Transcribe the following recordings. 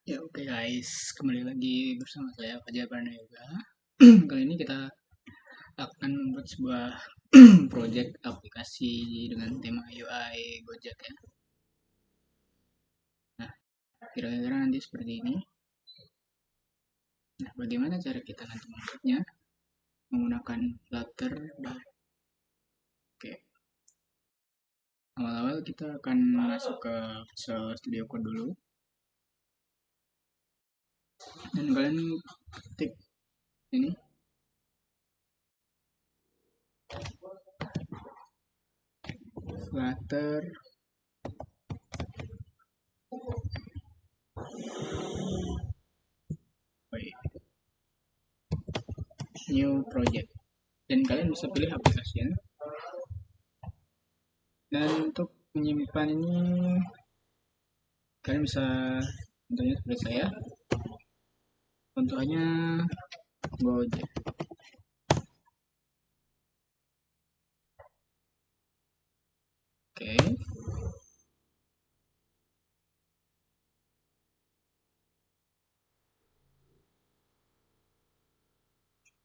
Ya oke guys, kembali lagi bersama saya Fajar Pranayuga. Kali ini kita akan membuat sebuah project aplikasi dengan tema UI Gojek ya. Nah, kira-kira nanti seperti ini. Nah, bagaimana cara kita nanti membuatnya? Menggunakan Flutter. Oke, awal-awal kita akan masuk ke Visual Studio Code dulu. Dan kalian ketik ini Flutter new project, dan kalian bisa pilih aplikasinya. Dan untuk menyimpan ini kalian bisa contohnya seperti saya, contohnya Gojek. Oke,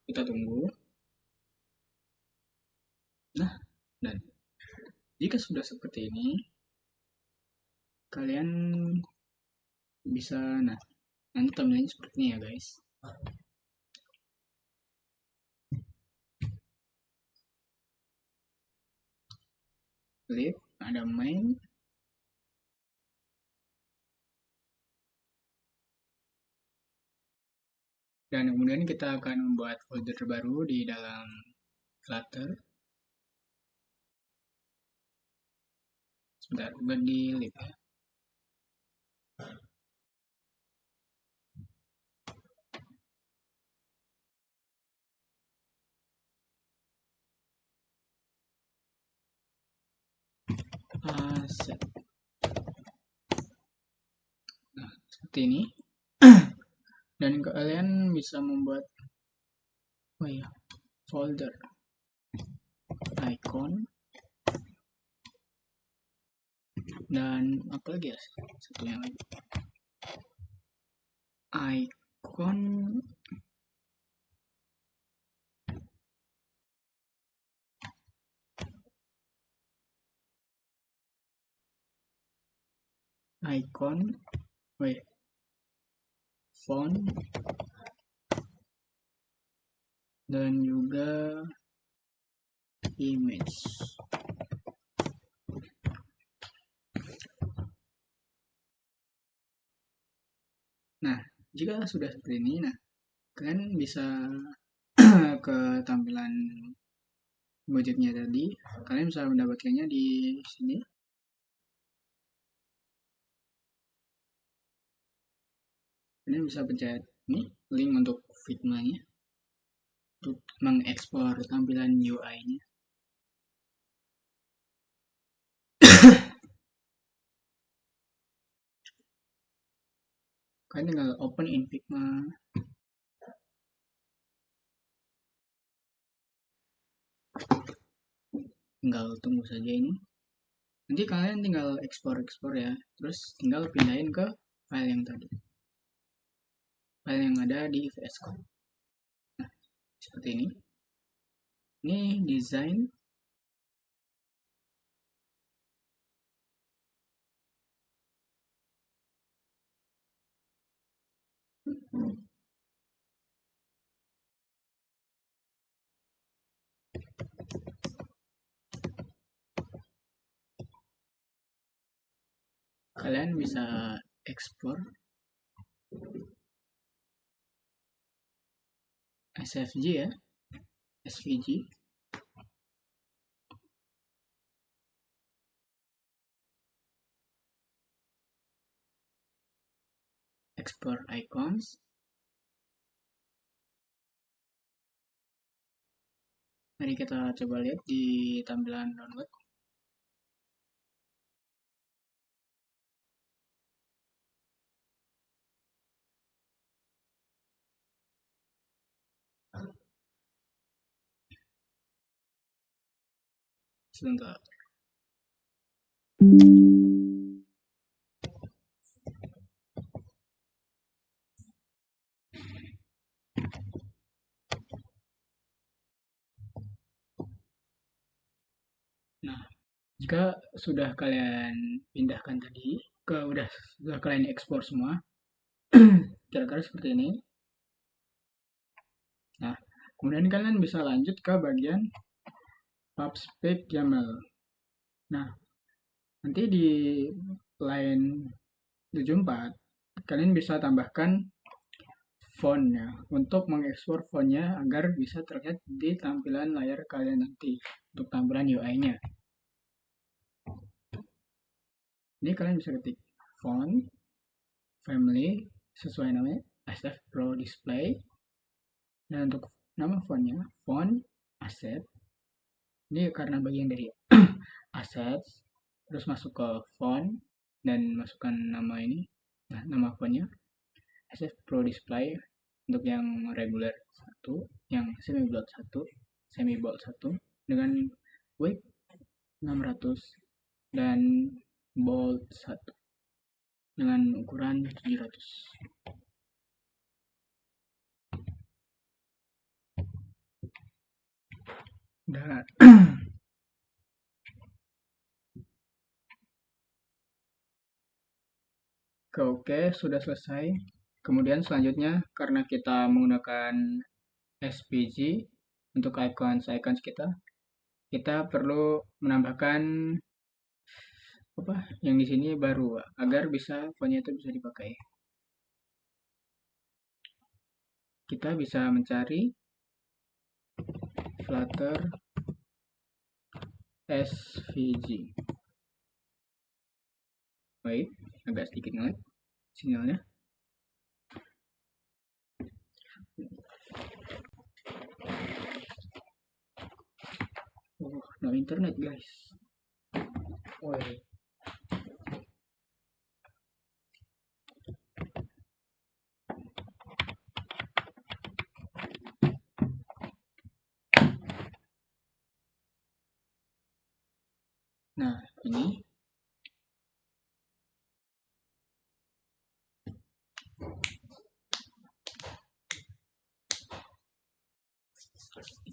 kita tunggu. Nah, dan jika sudah seperti ini, kalian bisa, nanti thumbnailnya seperti ini ya guys. Klik, ada main. Dan kemudian kita akan membuat folder baru di dalam Flutter. Sebentar, bukan di lib ya. Set. Nah, seperti ini. Dan kalian bisa membuat folder icon, dan apa lagi ya, satunya lagi icon font, dan juga image. Nah, jika sudah seperti ini, kalian bisa ke tampilan Gojeknya tadi. Kalian bisa mendapatkannya di sini. Kalian bisa pencet ini, link untuk Figma-nya, untuk mengekspor tampilan UI-nya. Kalian tinggal open in Figma. Tinggal tunggu saja ini. Nanti kalian tinggal ekspor ya. Terus tinggal pindahin ke file yang tadi. File yang ada di VS Code. Nah, seperti ini. Ini desain. Kalian bisa ekspor SVG ya, SVG. Export icons. Mari kita coba lihat di tampilan download. Sebentar. Jika sudah kalian pindahkan tadi sudah kalian ekspor semua, kira-kira seperti ini. Nah, kemudian kalian bisa lanjut ke bagian PubSpec YAML. Nah, nanti di line 74 kalian bisa tambahkan fontnya untuk mengekspor fontnya agar bisa terlihat di tampilan layar kalian nanti untuk tampilan UI-nya. Ini kalian bisa ketik font family sesuai namanya SF Pro Display, dan untuk nama fontnya font asset. Ini karena bagian dari assets, terus masuk ke font dan masukkan nama ini. Nah, nama fontnya SF Pro Display untuk yang regular 1, yang semi bold 1 dengan width 600 dan bold 1 dengan ukuran 700. Dan oke, sudah selesai. Kemudian selanjutnya, karena kita menggunakan SVG untuk icons kita perlu menambahkan yang di sini baru agar bisa fontnya itu bisa dipakai. Kita bisa mencari Flutter SVG. Baik, agak sedikit ngelag sinyalnya. Oh, no internet guys. Oh, nah, ini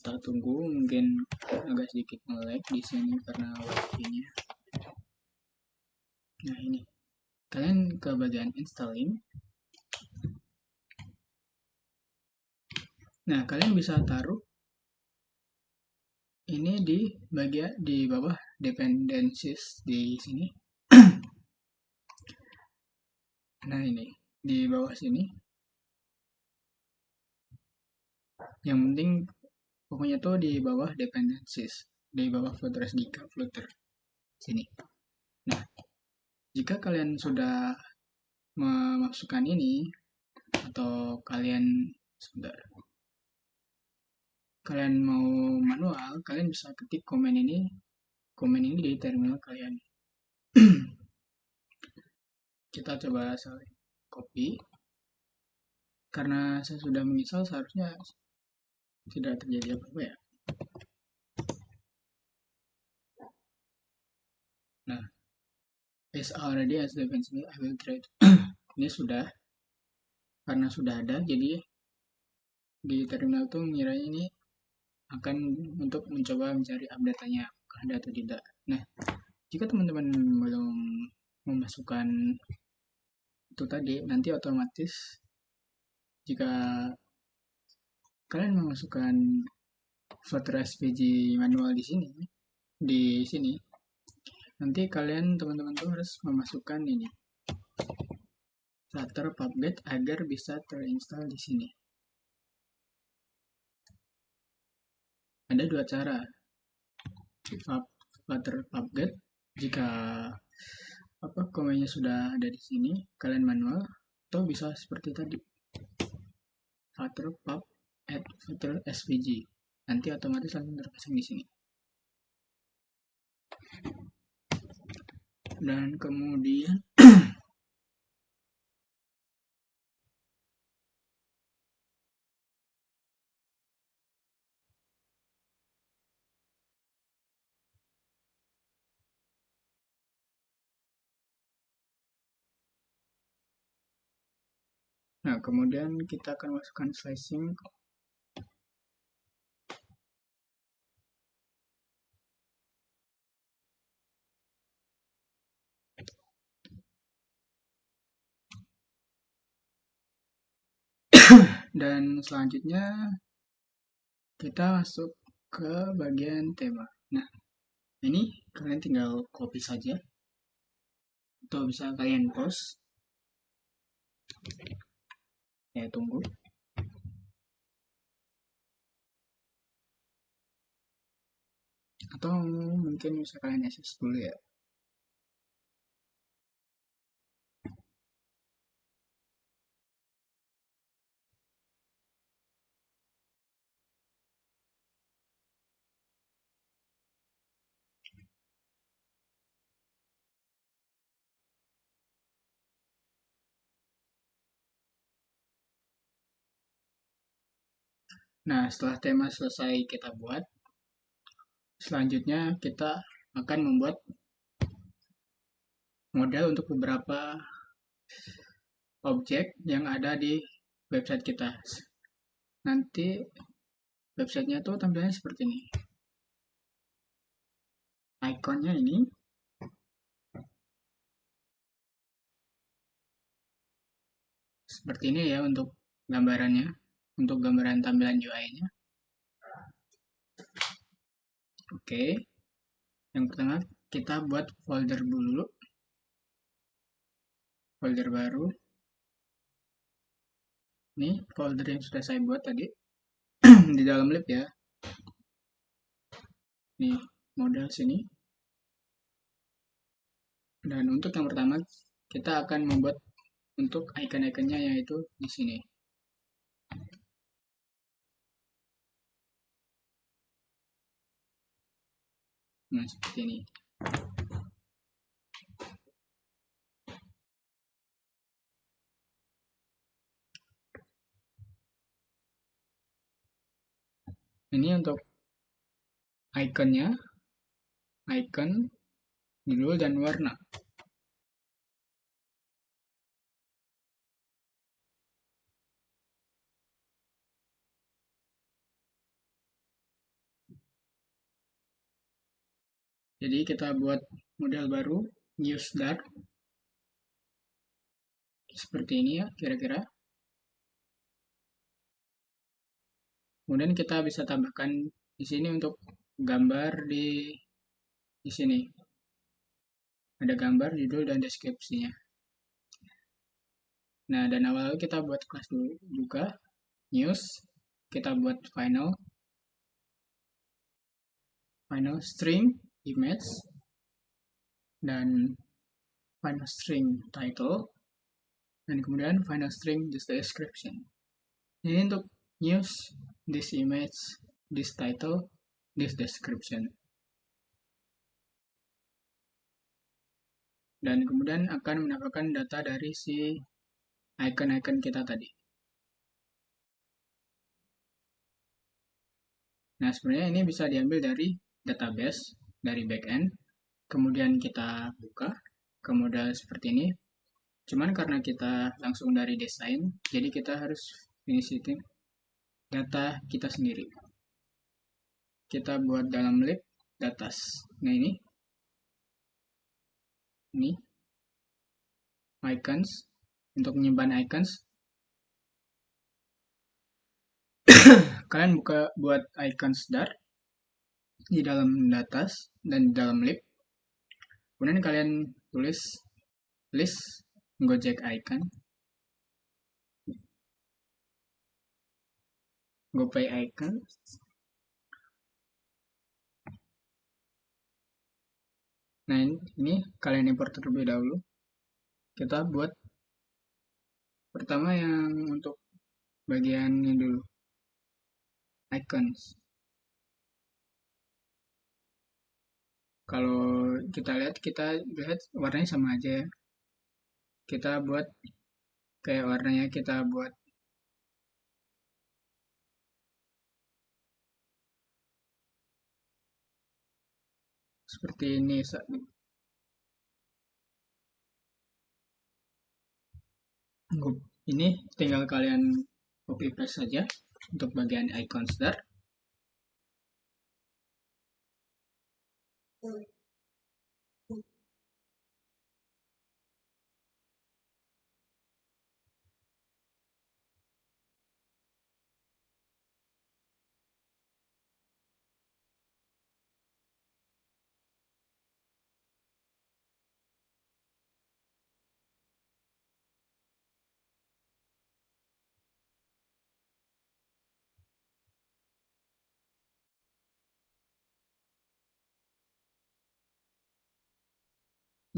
kita tunggu, mungkin agak sedikit nge-lag di sini karena wifi-nya. Nah, ini kalian ke bagian installing. Nah, kalian bisa taruh ini di bagian di bawah dependencies di sini. Nah, ini di bawah sini. Yang penting pokoknya tuh di bawah dependencies, di bawah Flutter SDK Flutter sini. Nah, jika kalian sudah memasukkan ini atau kalian mau manual, kalian bisa ketik komen ini di terminal kalian. Kita coba copy. Karena saya sudah menginstal, seharusnya tidak terjadi apa-apa ya. Nah, is already as dependency, I will try to. Ini sudah, karena sudah ada, jadi di terminal tuh ngiranya ini akan untuk mencoba mencari update-nya ada atau tidak. Nah, jika teman-teman belum memasukkan itu tadi, nanti otomatis jika kalian memasukkan Flutter SVG manual di sini, nanti kalian teman-teman tuh harus memasukkan ini Flutter PubGet agar bisa terinstall di sini. Ada dua cara. Flutter PubGet, jika komennya sudah ada di sini, kalian manual, atau bisa seperti tadi, Flutter Pub add Flutter SVG. Nanti otomatis langsung terpasang di sini. Dan kemudian kemudian kita akan masukkan slicing. Dan selanjutnya kita masuk ke bagian tema. Nah, ini kalian tinggal copy saja atau bisa kalian post. Ya, tunggu. Atau mungkin bisa kalian access dulu ya. Nah, setelah tema selesai kita buat, selanjutnya kita akan membuat model untuk beberapa objek yang ada di website kita. Nanti websitenya tuh tampilannya seperti ini. Ikonnya ini. Seperti ini ya untuk gambarannya, untuk gambaran tampilan UI-nya. Oke, yang pertama kita buat folder dulu, folder baru. Ini folder yang sudah saya buat tadi di dalam lib ya. Nih model sini. Dan untuk yang pertama kita akan membuat untuk icon-iconnya yaitu di sini. Nah, seperti ini. Ini untuk iconnya, icon, judul, dan warna. Jadi kita buat model baru, use dark. Seperti ini ya, kira-kira. Kemudian kita bisa tambahkan di sini untuk gambar di sini. Ada gambar, judul, dan deskripsinya. Nah, dan awal kita buat kelas dulu juga, news. Kita buat final string image, dan final string title, dan kemudian final string just description. Ini untuk news, this image, this title, this description. Dan kemudian akan mendapatkan data dari si icon-icon kita tadi. Nah, sebenarnya ini bisa diambil dari database, dari backend. Kemudian kita buka ke model seperti ini. Cuman karena kita langsung dari desain, jadi kita harus finishing data kita sendiri. Kita buat dalam lib datas. Nah, ini icons, untuk menyimpan icons. Kalian buat icons dar di dalam datas dan di dalam lib. Kemudian kalian tulis list Gojek icon, GoPay icon, nah ini kalian import terlebih dahulu. Kita buat pertama yang untuk bagian ini dulu, icons. Kalau kita lihat warnanya sama aja ya. Kita buat kayak warnanya kita buat seperti ini. Ini tinggal kalian copy paste saja untuk bagian icons dar.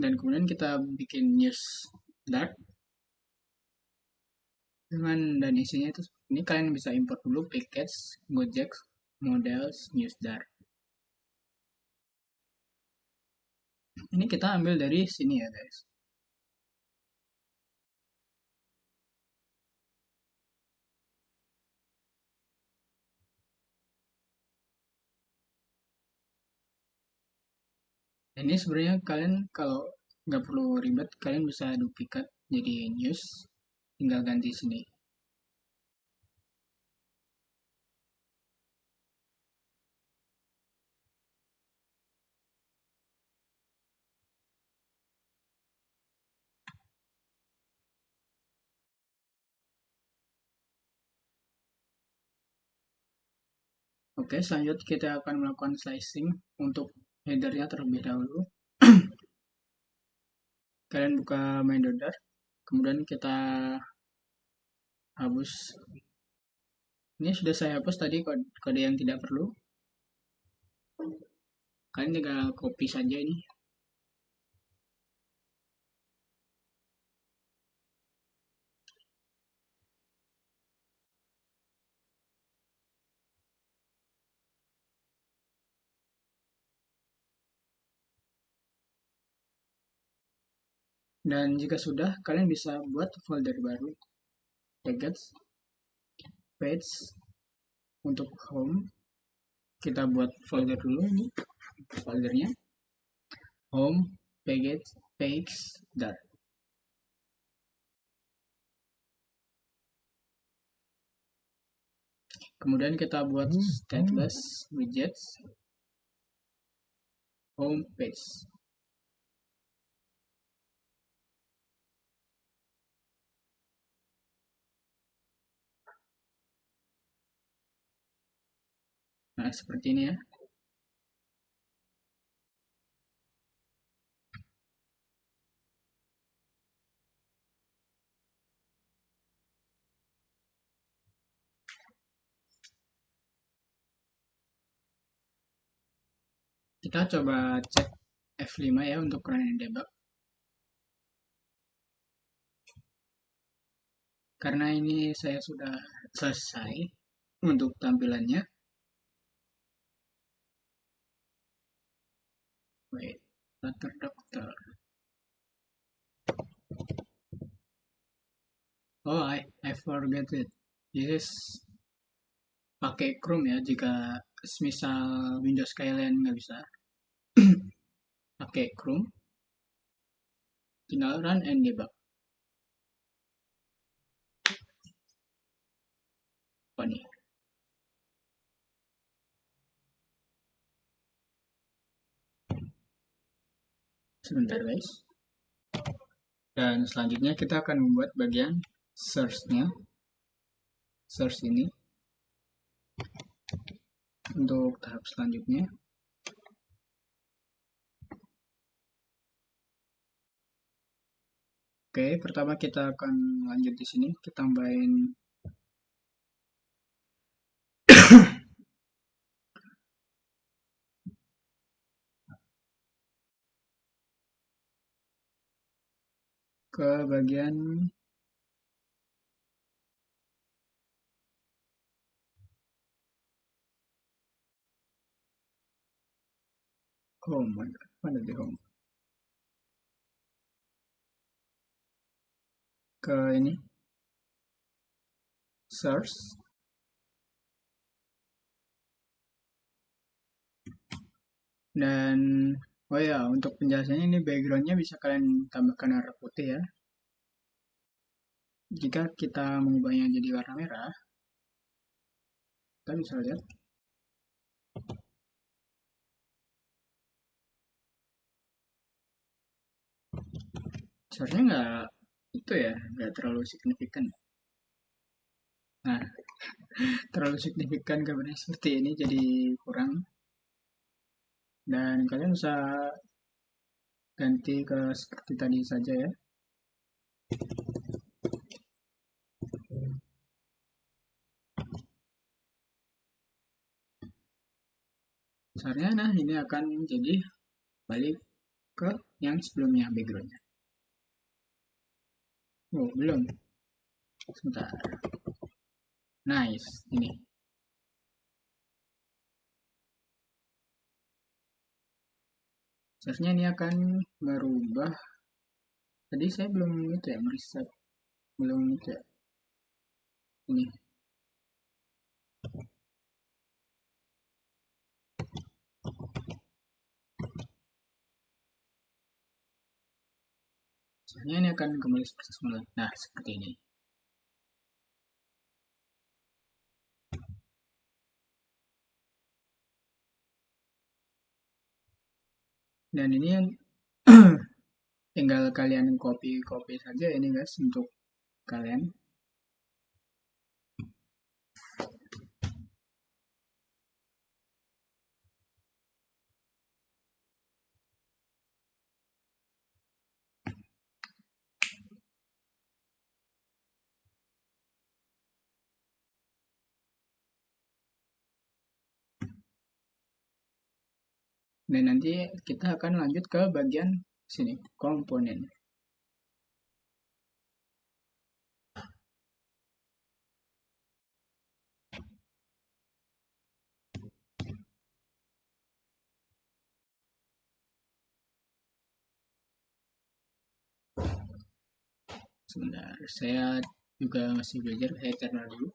dan kemudian kita bikin news dark dan isinya itu ini kalian bisa import dulu package Gojek models news dark. Ini kita ambil dari sini ya guys. Ini sebenarnya kalian kalau nggak perlu ribet, kalian bisa duplikat jadi news, tinggal ganti sini. Oke, selanjutnya kita akan melakukan slicing untuk headernya terlebih dahulu. Kalian buka MyDodar, kemudian kita hapus. Ini sudah saya hapus tadi kode yang tidak perlu. Kalian tinggal copy saja ini. Dan jika sudah, kalian bisa buat folder baru. Package, page, untuk home. Kita buat folder dulu ini, foldernya. Home, page, dar. Kemudian kita buat stateless widgets, home page. Nah, seperti ini ya. Kita coba cek F5 ya untuk running debug. Karena ini saya sudah selesai untuk tampilannya. Wait, latar dokter. Oh, I forget it. This is pakai Chrome ya, jika misal Windows kalian nggak bisa pakai Chrome, tinggal run and debug. Apa nih? Sebentar guys. Dan selanjutnya kita akan membuat bagian search-nya. Search ini. Untuk tahap selanjutnya. Oke, pertama kita akan lanjut di sini. Kita tambahin ke bagian home. Mana di home? Ke ini search. Dan oh ya, untuk penjelasannya ini backgroundnya bisa kalian tambahkan warna putih ya. Jika kita mengubahnya jadi warna merah, kita bisa lihat seharusnya nggak itu ya, nggak terlalu signifikan. Nah, terlalu signifikan gambarnya seperti ini jadi kurang. Dan kalian bisa ganti ke seperti tadi saja ya. Seharusnya nah ini akan jadi balik ke yang sebelumnya backgroundnya. Oh, belum. Sebentar. Nice, ini. Seharusnya ini akan merubah. Tadi saya belum itu ya, mereset. Belum itu ya. Ini. Seharusnya ini akan kembali seperti semula. Nah, seperti ini. Dan ini yang tinggal kalian copy saja ini guys untuk kalian. Dan nanti kita akan lanjut ke bagian sini, komponen. Sebentar, saya juga masih belajar, saya terima dulu.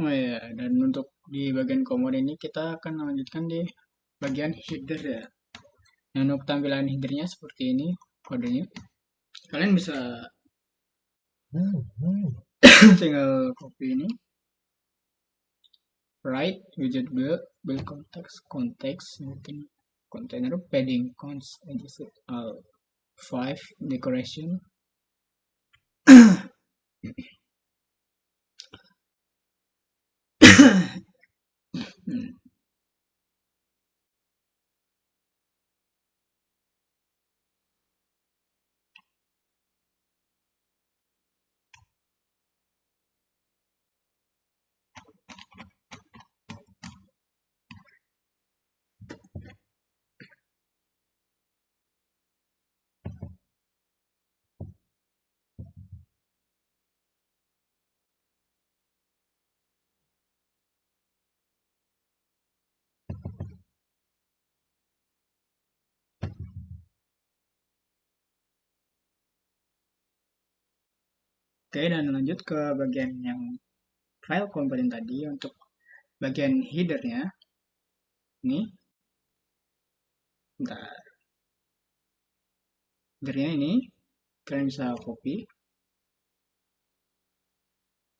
Oh ya, dan untuk di bagian komponen ini kita akan melanjutkan di bagian header ya. Nah, untuk tampilan headernya seperti ini kodenya. Kalian bisa tinggal copy ini, write widget build context mungkin container padding cons adjusted all 5 decoration. Oke, dan lanjut ke bagian yang file komponen tadi. Untuk bagian headernya ini, bentar, headernya ini kalian bisa copy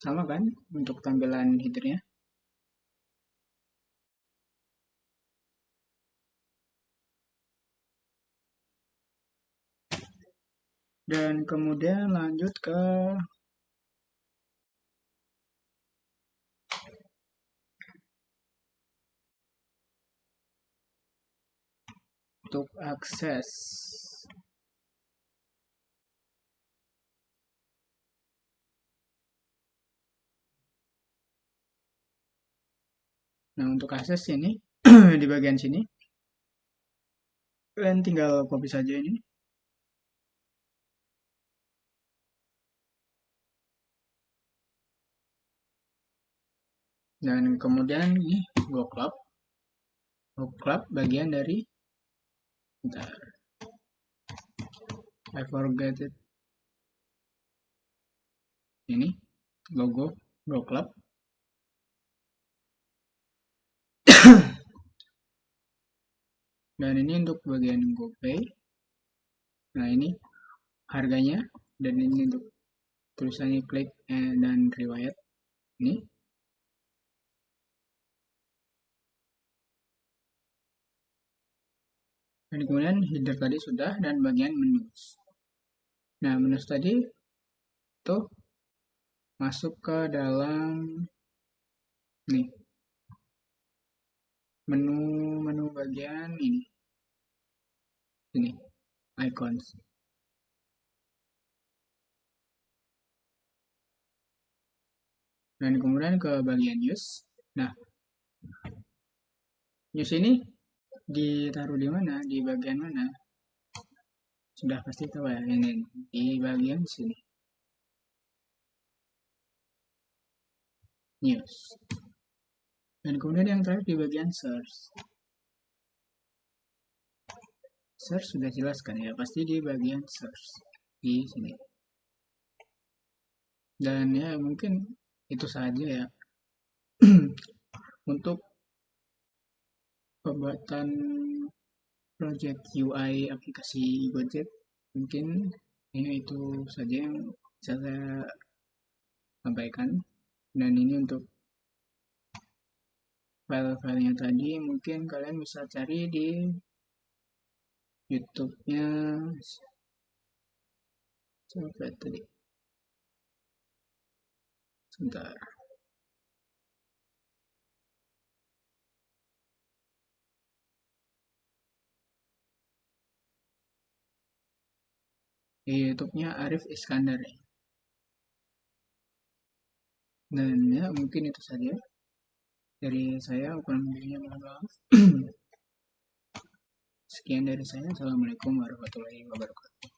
Sama kan untuk tampilan headernya. Dan kemudian lanjut ke untuk akses. Nah, untuk akses ini di bagian sini kalian tinggal copy saja ini. Dan kemudian ini Go Club bagian dari bentar, I forget it. Ini logo Go Club. Dan ini untuk bagian GoPay. Nah, ini harganya, dan ini untuk tulisannya klik dan riwayat. Ini. Dan kemudian header tadi sudah, dan bagian menus. Nah, menus tadi tuh masuk ke dalam nih menu bagian ini icons. Dan kemudian ke bagian news. Nah, news ini ditaruh di mana? Di bagian mana? Sudah pasti tahu ya, ini di bagian sini. News. Dan kemudian yang terakhir di bagian search. Search sudah jelas kan ya, pasti di bagian search di sini. Dan ya mungkin itu saja ya untuk pembuatan project UI aplikasi Gojek. Mungkin ini itu saja yang bisa saya sampaikan. Dan ini untuk file-filenya tadi, mungkin kalian bisa cari di YouTube-nya. Coba tadi. Sebentar. Di YouTube-nya Arif Iskandar ya. Dan ya mungkin itu saja dari saya. Ukuran videonya, mohon maaf. Sekian dari saya. Assalamualaikum warahmatullahi wabarakatuh.